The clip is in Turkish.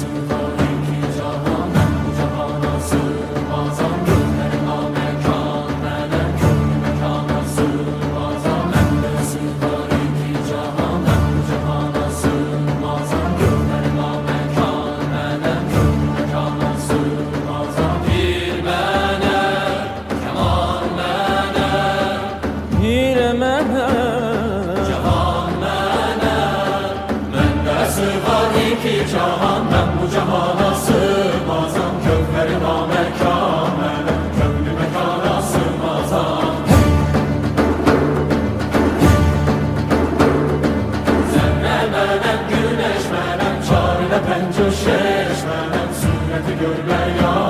sığar iki cahan, ben bu cahana sığmazam. Gözlerime mekan veren gönlü mekana sığmazam. Bende sığar iki cahan, ben bu cahana sığmazam. Gözlerime mekan veren gönlü mekana sığmazam. Bir mene, keman mene, bir mene, cahan mene. Bende sığar iki cahan, ben bu cahana sığmazam. Gözlerime mekan veren gönlü mekana sığmazam. Zerre menem, güneş menem, çarine pencür şeş menem, sureti görme ya